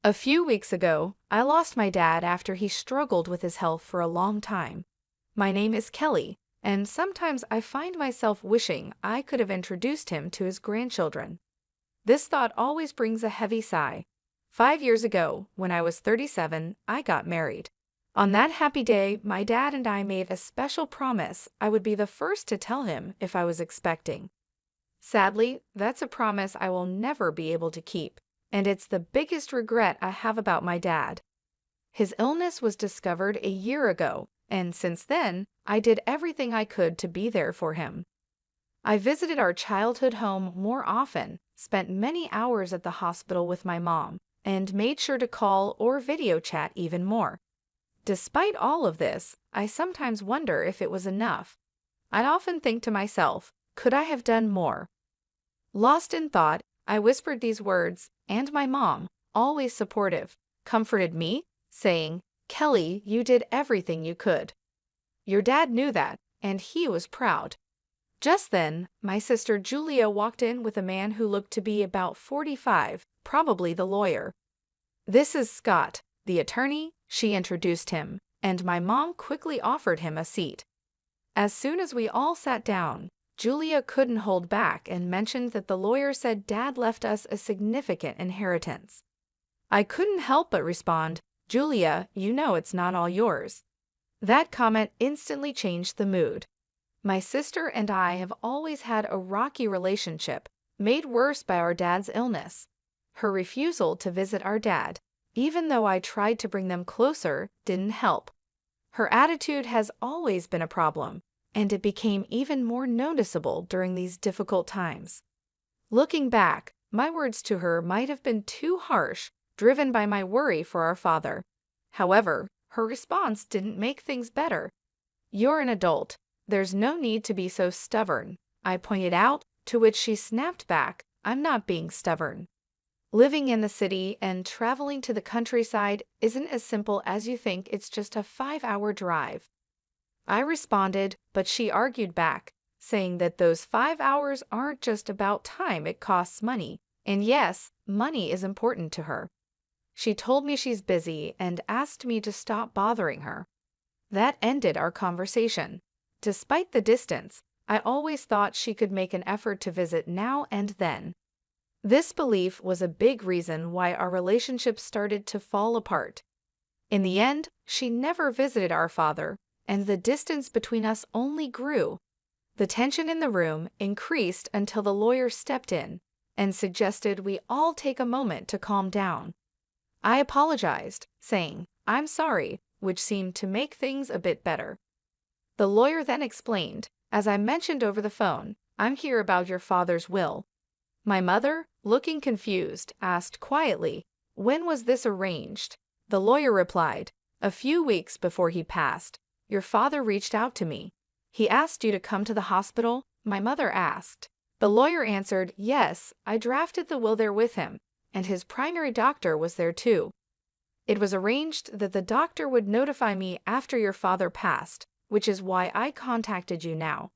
A few weeks ago, I lost my dad after he struggled with his health for a long time. My name is Kelly, and sometimes I find myself wishing I could have introduced him to his grandchildren. This thought always brings a heavy sigh. 5 years ago, when I was 37, I got married. On that happy day, my dad and I made a special promise I would be the first to tell him if I was expecting. Sadly, that's a promise I will never be able to keep, and it's the biggest regret I have about my dad. His illness was discovered a year ago, and since then, I did everything I could to be there for him. I visited our childhood home more often, spent many hours at the hospital with my mom, and made sure to call or video chat even more. Despite all of this, I sometimes wonder if it was enough. I often think to myself, could I have done more? Lost in thought, I whispered these words, and my mom, always supportive, comforted me, saying, "Kelly, you did everything you could. Your dad knew that, and he was proud." Just then, my sister Julia walked in with a man who looked to be about 45, probably the lawyer. "This is Scott, the attorney," she introduced him, and my mom quickly offered him a seat. As soon as we all sat down, Julia couldn't hold back and mentioned that the lawyer said Dad left us a significant inheritance. I couldn't help but respond, "Julia, you know it's not all yours." That comment instantly changed the mood. My sister and I have always had a rocky relationship, made worse by our dad's illness. Her refusal to visit our dad, even though I tried to bring them closer, didn't help. Her attitude has always been a problem, and it became even more noticeable during these difficult times. Looking back, my words to her might have been too harsh, driven by my worry for our father. However, her response didn't make things better. "You're an adult. There's no need to be so stubborn," I pointed out, to which she snapped back, "I'm not being stubborn. Living in the city and traveling to the countryside isn't as simple as you think. It's just a 5-hour drive." I responded, but she argued back, saying that those 5 hours aren't just about time, it costs money. And yes, money is important to her. She told me she's busy and asked me to stop bothering her. That ended our conversation. Despite the distance, I always thought she could make an effort to visit now and then. This belief was a big reason why our relationship started to fall apart. In the end, she never visited our father, and the distance between us only grew. The tension in the room increased until the lawyer stepped in and suggested we all take a moment to calm down. I apologized, saying, "I'm sorry," which seemed to make things a bit better. The lawyer then explained, "As I mentioned over the phone, I'm here about your father's will." My mother, looking confused, asked quietly, "When was this arranged?" The lawyer replied, "A few weeks before he passed. Your father reached out to me. He asked you to come to the hospital?" My mother asked. The lawyer answered, "Yes, I drafted the will there with him, and his primary doctor was there too. It was arranged that the doctor would notify me after your father passed, which is why I contacted you now."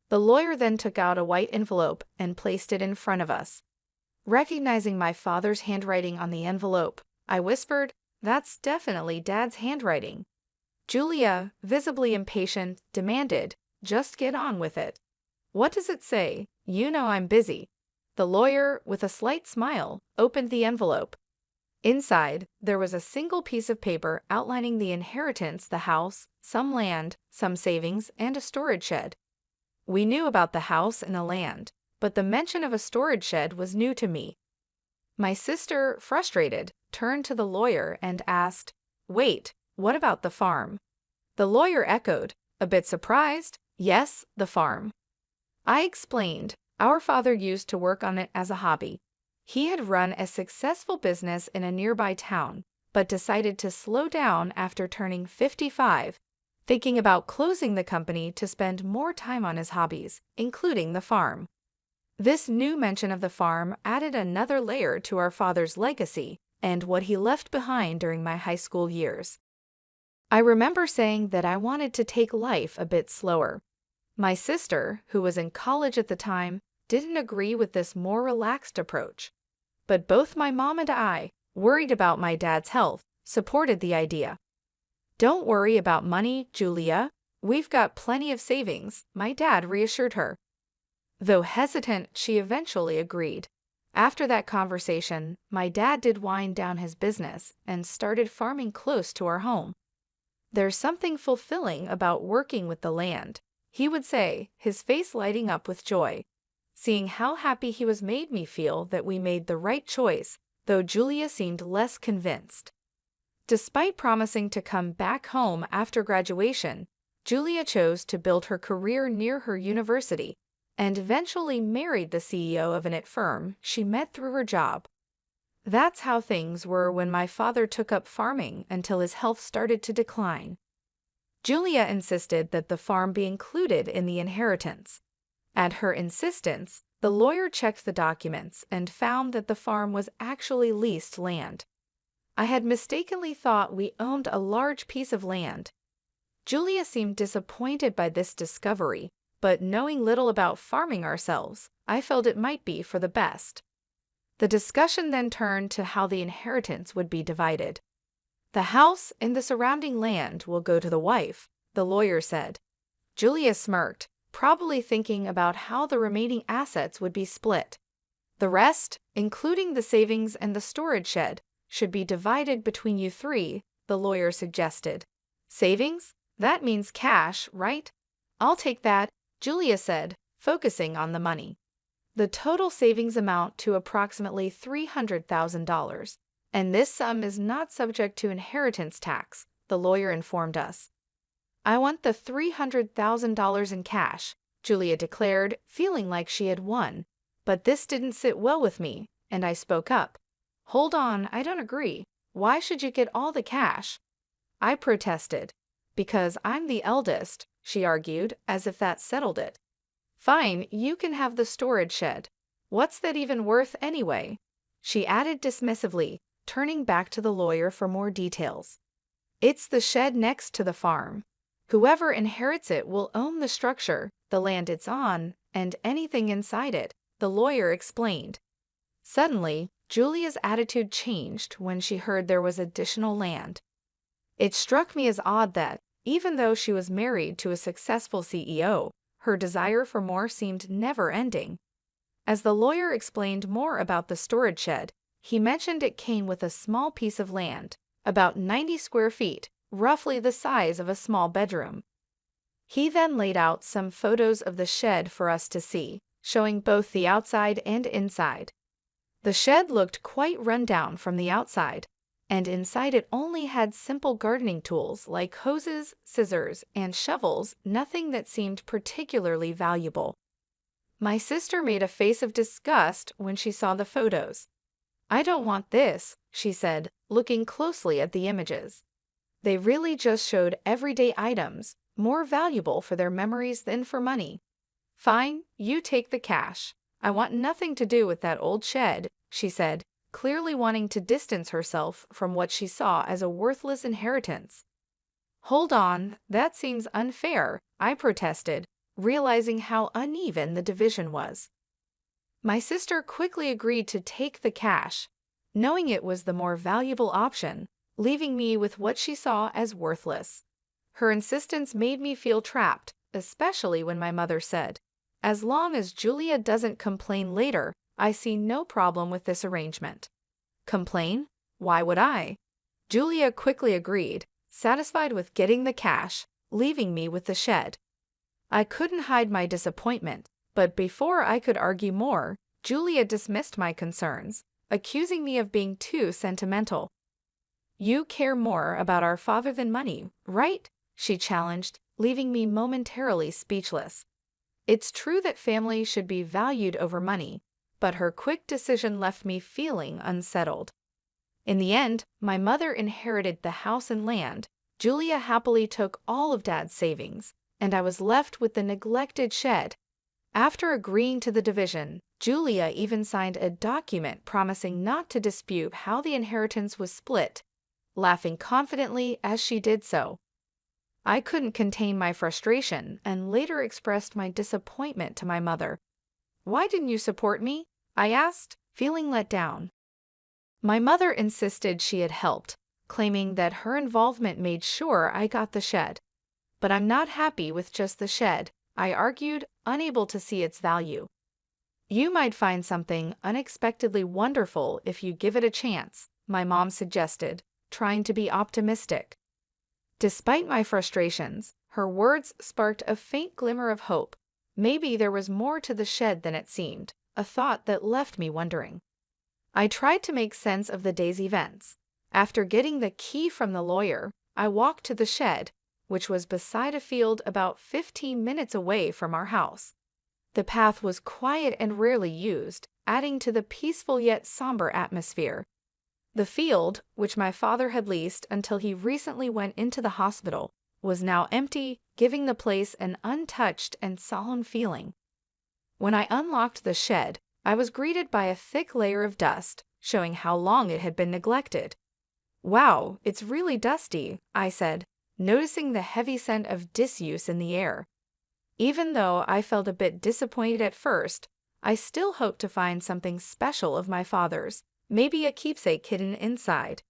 The lawyer then took out a white envelope and placed it in front of us. Recognizing my father's handwriting on the envelope, I whispered, "That's definitely Dad's handwriting." Julia, visibly impatient, demanded, "Just get on with it." "What does it say? You know I'm busy." The lawyer, with a slight smile, opened the envelope. Inside, there was a single piece of paper outlining the inheritance, the house, some land, some savings, and a storage shed. We knew about the house and the land, but the mention of a storage shed was new to me. My sister, frustrated, turned to the lawyer and asked, "Wait, what about the farm?" The lawyer echoed, a bit surprised, "Yes, the farm." I explained, our father used to work on it as a hobby. He had run a successful business in a nearby town, but decided to slow down after turning 55, thinking about closing the company to spend more time on his hobbies, including the farm. This new mention of the farm added another layer to our father's legacy and what he left behind during my high school years. I remember saying that I wanted to take life a bit slower. My sister, who was in college at the time, didn't agree with this more relaxed approach. But both my mom and I, worried about my dad's health, supported the idea. "Don't worry about money, Julia. We've got plenty of savings," my dad reassured her. Though hesitant, she eventually agreed. After that conversation, my dad did wind down his business and started farming close to our home. "There's something fulfilling about working with the land," he would say, his face lighting up with joy. Seeing how happy he was made me feel that we made the right choice, though Julia seemed less convinced. Despite promising to come back home after graduation, Julia chose to build her career near her university and eventually married the CEO of an IT firm she met through her job. That's how things were when my father took up farming until his health started to decline. Julia insisted that the farm be included in the inheritance. At her insistence, the lawyer checked the documents and found that the farm was actually leased land. I had mistakenly thought we owned a large piece of land. Julia seemed disappointed by this discovery, but knowing little about farming ourselves, I felt it might be for the best. The discussion then turned to how the inheritance would be divided. "The house and the surrounding land will go to the wife," the lawyer said. Julia smirked, probably thinking about how the remaining assets would be split. "The rest, including the savings and the storage shed, should be divided between you three," the lawyer suggested. "Savings? That means cash, right?" "I'll take that," Julia said, focusing on the money. "The total savings amount to approximately $300,000, and this sum is not subject to inheritance tax," the lawyer informed us. "I want the $300,000 in cash," Julia declared, feeling like she had won. But this didn't sit well with me, and I spoke up. "Hold on, I don't agree. Why should you get all the cash?" I protested. "Because I'm the eldest," she argued, as if that settled it. "Fine, you can have the storage shed. What's that even worth anyway?" she added dismissively, turning back to the lawyer for more details. "It's the shed next to the farm. Whoever inherits it will own the structure, the land it's on, and anything inside it," the lawyer explained. Suddenly, Julia's attitude changed when she heard there was additional land. It struck me as odd that, even though she was married to a successful CEO, her desire for more seemed never-ending. As the lawyer explained more about the storage shed, he mentioned it came with a small piece of land, about 90 square feet, roughly the size of a small bedroom. He then laid out some photos of the shed for us to see, showing both the outside and inside. The shed looked quite run down from the outside, and inside it only had simple gardening tools like hoses, scissors, and shovels, nothing that seemed particularly valuable. My sister made a face of disgust when she saw the photos. "I don't want this," she said, looking closely at the images. They really just showed everyday items, more valuable for their memories than for money. "Fine, you take the cash. I want nothing to do with that old shed," she said, clearly wanting to distance herself from what she saw as a worthless inheritance. "Hold on, that seems unfair," I protested, realizing how uneven the division was. My sister quickly agreed to take the cash, knowing it was the more valuable option, leaving me with what she saw as worthless. Her insistence made me feel trapped, especially when my mother said, "As long as Julia doesn't complain later, I see no problem with this arrangement." Complain? Why would I? Julia quickly agreed, satisfied with getting the cash, leaving me with the shed. I couldn't hide my disappointment, but before I could argue more, Julia dismissed my concerns, accusing me of being too sentimental. "You care more about our father than money, right?" she challenged, leaving me momentarily speechless. It's true that family should be valued over money, but her quick decision left me feeling unsettled. In the end, my mother inherited the house and land, Julia happily took all of Dad's savings, and I was left with the neglected shed. After agreeing to the division, Julia even signed a document promising not to dispute how the inheritance was split, laughing confidently as she did so. I couldn't contain my frustration and later expressed my disappointment to my mother. "Why didn't you support me?" I asked, feeling let down. My mother insisted she had helped, claiming that her involvement made sure I got the shed. But I'm not happy with just the shed, I argued, unable to see its value. You might find something unexpectedly wonderful if you give it a chance, my mom suggested, trying to be optimistic. Despite my frustrations, her words sparked a faint glimmer of hope. Maybe there was more to the shed than it seemed, a thought that left me wondering. I tried to make sense of the day's events. After getting the key from the lawyer, I walked to the shed, which was beside a field about 15 minutes away from our house. The path was quiet and rarely used, adding to the peaceful yet somber atmosphere. The field, which my father had leased until he recently went into the hospital, was now empty, giving the place an untouched and solemn feeling. When I unlocked the shed, I was greeted by a thick layer of dust, showing how long it had been neglected. "Wow, it's really dusty," I said, noticing the heavy scent of disuse in the air. Even though I felt a bit disappointed at first, I still hoped to find something special of my father's, maybe a keepsake hidden inside.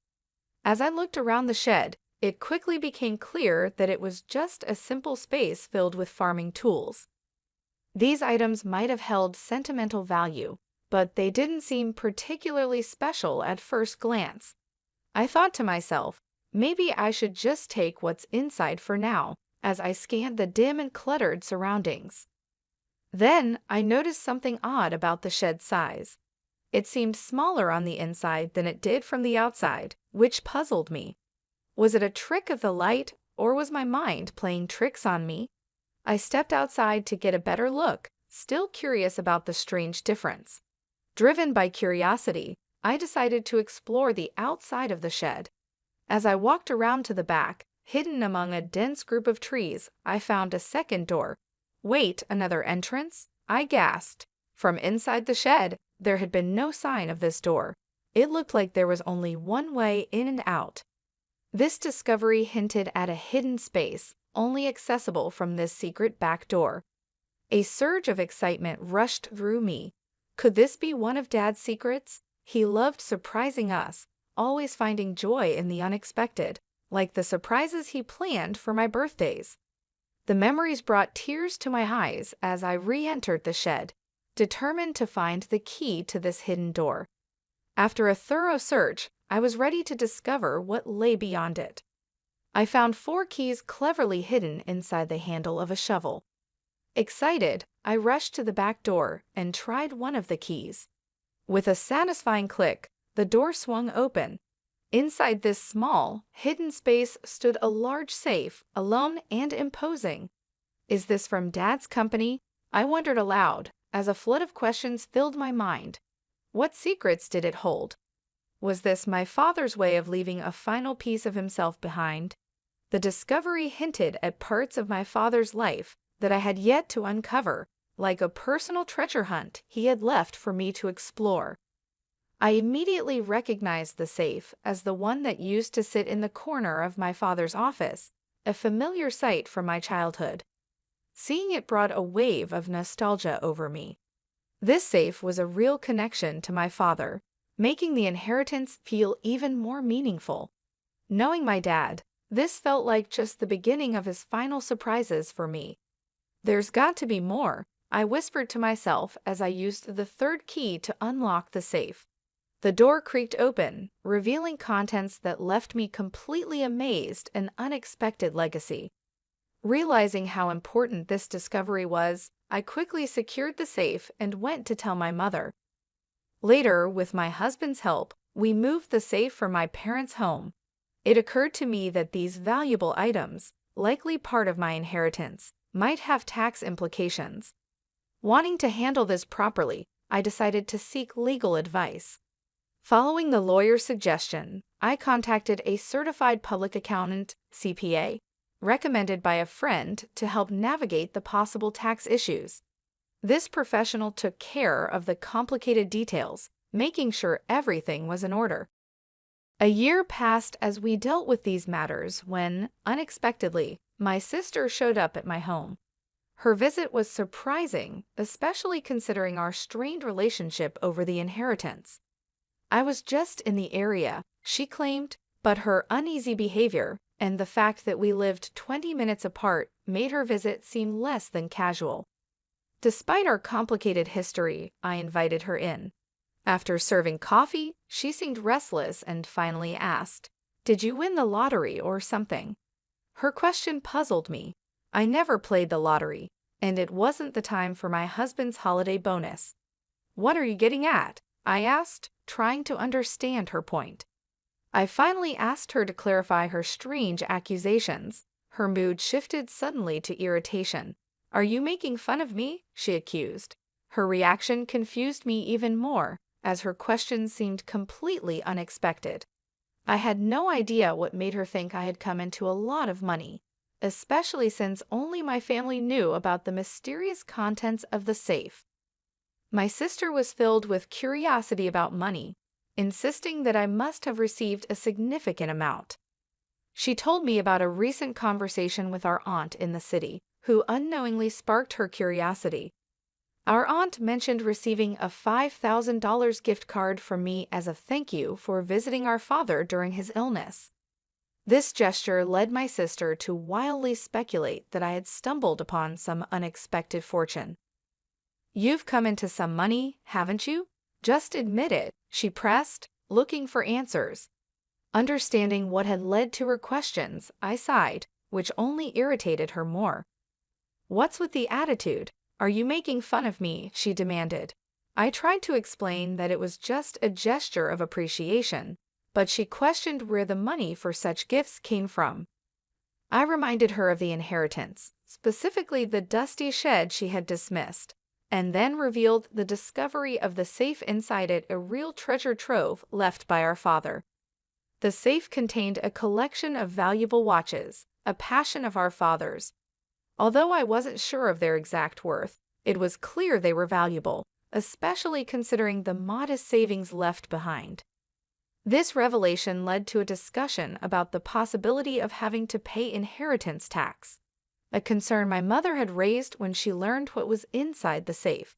As I looked around the shed, it quickly became clear that it was just a simple space filled with farming tools. These items might have held sentimental value, but they didn't seem particularly special at first glance. I thought to myself, maybe I should just take what's inside for now, as I scanned the dim and cluttered surroundings. Then I noticed something odd about the shed's size. It seemed smaller on the inside than it did from the outside, which puzzled me. Was it a trick of the light, or was my mind playing tricks on me? I stepped outside to get a better look, still curious about the strange difference. Driven by curiosity, I decided to explore the outside of the shed. As I walked around to the back, hidden among a dense group of trees, I found a second door. "Wait, another entrance?" I gasped. From inside the shed, there had been no sign of this door. It looked like there was only one way in and out. This discovery hinted at a hidden space, only accessible from this secret back door. A surge of excitement rushed through me. Could this be one of Dad's secrets? He loved surprising us, always finding joy in the unexpected, like the surprises he planned for my birthdays. The memories brought tears to my eyes as I re-entered the shed, determined to find the key to this hidden door. After a thorough search, I was ready to discover what lay beyond it. I found 4 keys cleverly hidden inside the handle of a shovel. Excited, I rushed to the back door and tried one of the keys. With a satisfying click, the door swung open. Inside this small, hidden space stood a large safe, alone and imposing. Is this from Dad's company? I wondered aloud, as a flood of questions filled my mind. What secrets did it hold? Was this my father's way of leaving a final piece of himself behind? The discovery hinted at parts of my father's life that I had yet to uncover, like a personal treasure hunt he had left for me to explore. I immediately recognized the safe as the one that used to sit in the corner of my father's office, a familiar sight from my childhood. Seeing it brought a wave of nostalgia over me. This safe was a real connection to my father, making the inheritance feel even more meaningful. Knowing my dad, this felt like just the beginning of his final surprises for me. "There's got to be more," I whispered to myself as I used the 3rd key to unlock the safe. The door creaked open, revealing contents that left me completely amazed, an unexpected legacy. Realizing how important this discovery was, I quickly secured the safe and went to tell my mother. Later, with my husband's help, we moved the safe from my parents' home. It occurred to me that these valuable items, likely part of my inheritance, might have tax implications. Wanting to handle this properly, I decided to seek legal advice. Following the lawyer's suggestion, I contacted a certified public accountant, CPA, recommended by a friend to help navigate the possible tax issues. This professional took care of the complicated details, making sure everything was in order. A year passed as we dealt with these matters when, unexpectedly, my sister showed up at my home. Her visit was surprising, especially considering our strained relationship over the inheritance. I was just in the area, she claimed, but her uneasy behavior and the fact that we lived 20 minutes apart made her visit seem less than casual. Despite our complicated history, I invited her in. After serving coffee, she seemed restless and finally asked, "Did you win the lottery or something?" Her question puzzled me. I never played the lottery, and it wasn't the time for my husband's holiday bonus. "What are you getting at?" I asked, trying to understand her point. I finally asked her to clarify her strange accusations. Her mood shifted suddenly to irritation. "Are you making fun of me?" she accused. Her reaction confused me even more, as her question seemed completely unexpected. I had no idea what made her think I had come into a lot of money, especially since only my family knew about the mysterious contents of the safe. My sister was filled with curiosity about money, insisting that I must have received a significant amount. She told me about a recent conversation with our aunt in the city, who unknowingly sparked her curiosity. Our aunt mentioned receiving a $5,000 gift card from me as a thank you for visiting our father during his illness. This gesture led my sister to wildly speculate that I had stumbled upon some unexpected fortune. "You've come into some money, haven't you? Just admit it," she pressed, looking for answers. Understanding what had led to her questions, I sighed, which only irritated her more. "What's with the attitude? Are you making fun of me?" she demanded. I tried to explain that it was just a gesture of appreciation, but she questioned where the money for such gifts came from. I reminded her of the inheritance, specifically the dusty shed she had dismissed, and then revealed the discovery of the safe inside it, a real treasure trove left by our father. The safe contained a collection of valuable watches, a passion of our father's. Although I wasn't sure of their exact worth, it was clear they were valuable, especially considering the modest savings left behind. This revelation led to a discussion about the possibility of having to pay inheritance tax, a concern my mother had raised when she learned what was inside the safe.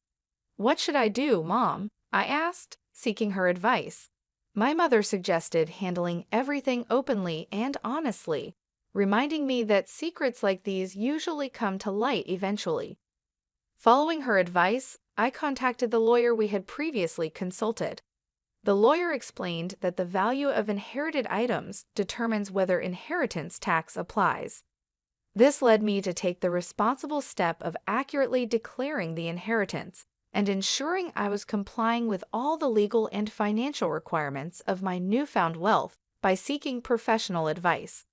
"What should I do, Mom?" I asked, seeking her advice. My mother suggested handling everything openly and honestly, reminding me that secrets like these usually come to light eventually. Following her advice, I contacted the lawyer we had previously consulted. The lawyer explained that the value of inherited items determines whether inheritance tax applies. This led me to take the responsible step of accurately declaring the inheritance and ensuring I was complying with all the legal and financial requirements of my newfound wealth by seeking professional advice.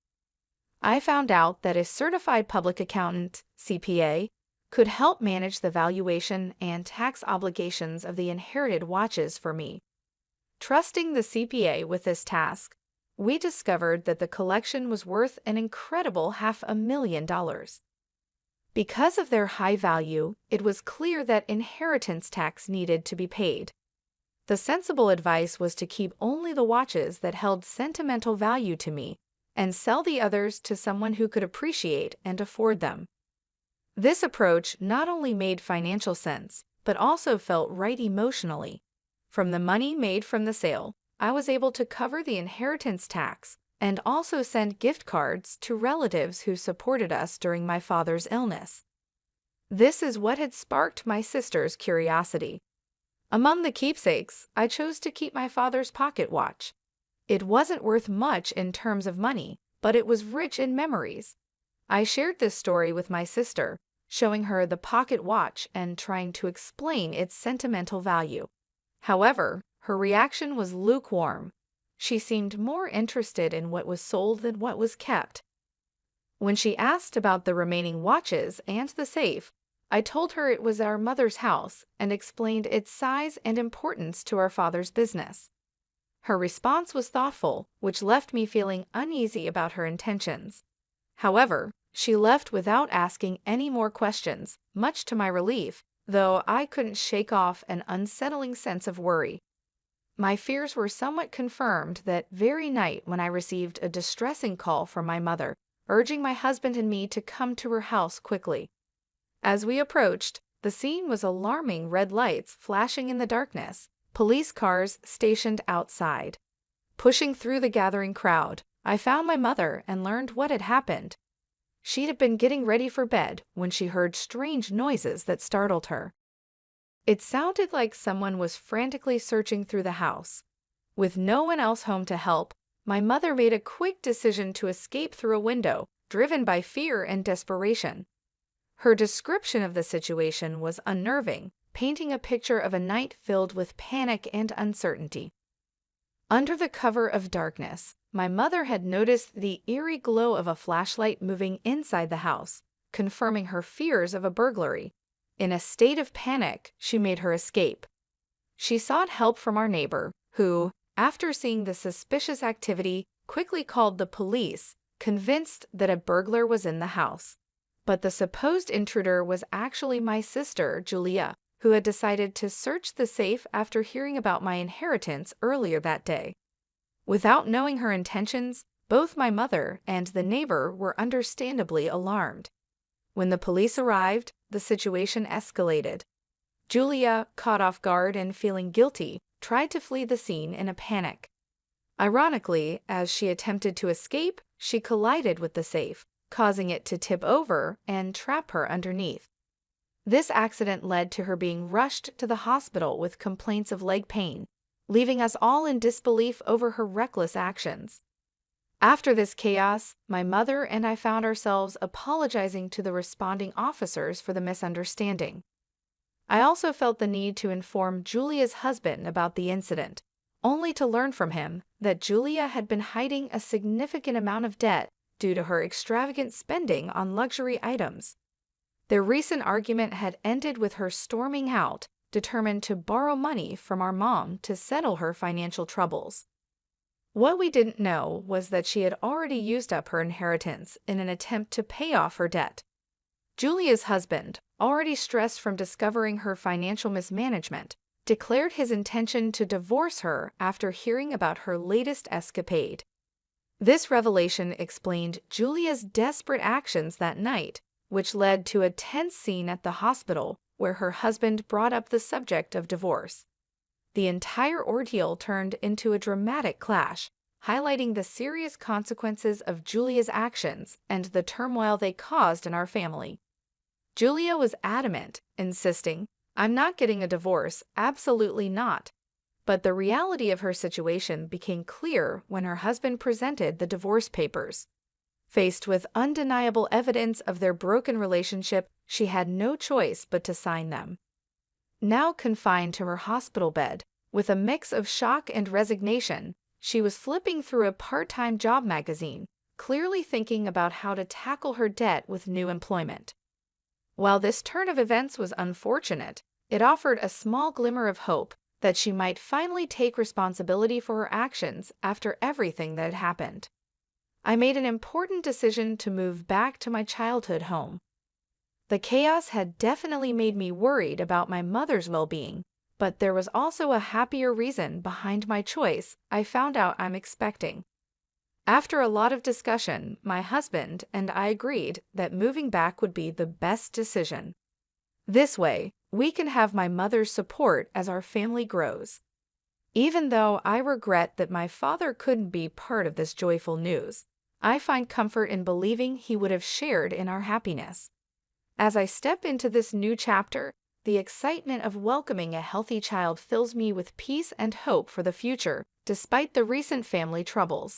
I found out that a certified public accountant, CPA, could help manage the valuation and tax obligations of the inherited watches for me. Trusting the CPA with this task, we discovered that the collection was worth an incredible $500,000. Because of their high value, it was clear that inheritance tax needed to be paid. The sensible advice was to keep only the watches that held sentimental value to me and sell the others to someone who could appreciate and afford them. This approach not only made financial sense, but also felt right emotionally. From the money made from the sale, I was able to cover the inheritance tax and also send gift cards to relatives who supported us during my father's illness. This is what had sparked my sister's curiosity. Among the keepsakes, I chose to keep my father's pocket watch. It wasn't worth much in terms of money, but it was rich in memories. I shared this story with my sister, showing her the pocket watch and trying to explain its sentimental value. However, her reaction was lukewarm. She seemed more interested in what was sold than what was kept. When she asked about the remaining watches and the safe, I told her it was our mother's house and explained its size and importance to our father's business. Her response was thoughtful, which left me feeling uneasy about her intentions. However, she left without asking any more questions, much to my relief, though I couldn't shake off an unsettling sense of worry. My fears were somewhat confirmed that very night when I received a distressing call from my mother, urging my husband and me to come to her house quickly. As we approached, the scene was alarming: red lights flashing in the darkness, police cars stationed outside. Pushing through the gathering crowd, I found my mother and learned what had happened. She'd been getting ready for bed when she heard strange noises that startled her. It sounded like someone was frantically searching through the house. With no one else home to help, my mother made a quick decision to escape through a window, driven by fear and desperation. Her description of the situation was unnerving, painting a picture of a night filled with panic and uncertainty. Under the cover of darkness, my mother had noticed the eerie glow of a flashlight moving inside the house, confirming her fears of a burglary. In a state of panic, she made her escape. She sought help from our neighbor, who, after seeing the suspicious activity, quickly called the police, convinced that a burglar was in the house. But the supposed intruder was actually my sister, Julia, who had decided to search the safe after hearing about my inheritance earlier that day. Without knowing her intentions, both my mother and the neighbor were understandably alarmed. When the police arrived, the situation escalated. Julia, caught off guard and feeling guilty, tried to flee the scene in a panic. Ironically, as she attempted to escape, she collided with the safe, causing it to tip over and trap her underneath. This accident led to her being rushed to the hospital with complaints of leg pain, leaving us all in disbelief over her reckless actions. After this chaos, my mother and I found ourselves apologizing to the responding officers for the misunderstanding. I also felt the need to inform Julia's husband about the incident, only to learn from him that Julia had been hiding a significant amount of debt due to her extravagant spending on luxury items. Their recent argument had ended with her storming out, determined to borrow money from our mom to settle her financial troubles. What we didn't know was that she had already used up her inheritance in an attempt to pay off her debt. Julia's husband, already stressed from discovering her financial mismanagement, declared his intention to divorce her after hearing about her latest escapade. This revelation explained Julia's desperate actions that night, which led to a tense scene at the hospital where her husband brought up the subject of divorce. The entire ordeal turned into a dramatic clash, highlighting the serious consequences of Julia's actions and the turmoil they caused in our family. Julia was adamant, insisting, "I'm not getting a divorce, absolutely not." But the reality of her situation became clear when her husband presented the divorce papers. Faced with undeniable evidence of their broken relationship, she had no choice but to sign them. Now confined to her hospital bed, with a mix of shock and resignation, she was flipping through a part-time job magazine, clearly thinking about how to tackle her debt with new employment. While this turn of events was unfortunate, it offered a small glimmer of hope that she might finally take responsibility for her actions after everything that had happened. I made an important decision to move back to my childhood home. The chaos had definitely made me worried about my mother's well-being, but there was also a happier reason behind my choice I found out I'm expecting. After a lot of discussion, my husband and I agreed that moving back would be the best decision. This way, we can have my mother's support as our family grows. Even though I regret that my father couldn't be part of this joyful news, I find comfort in believing he would have shared in our happiness. As I step into this new chapter, the excitement of welcoming a healthy child fills me with peace and hope for the future, despite the recent family troubles.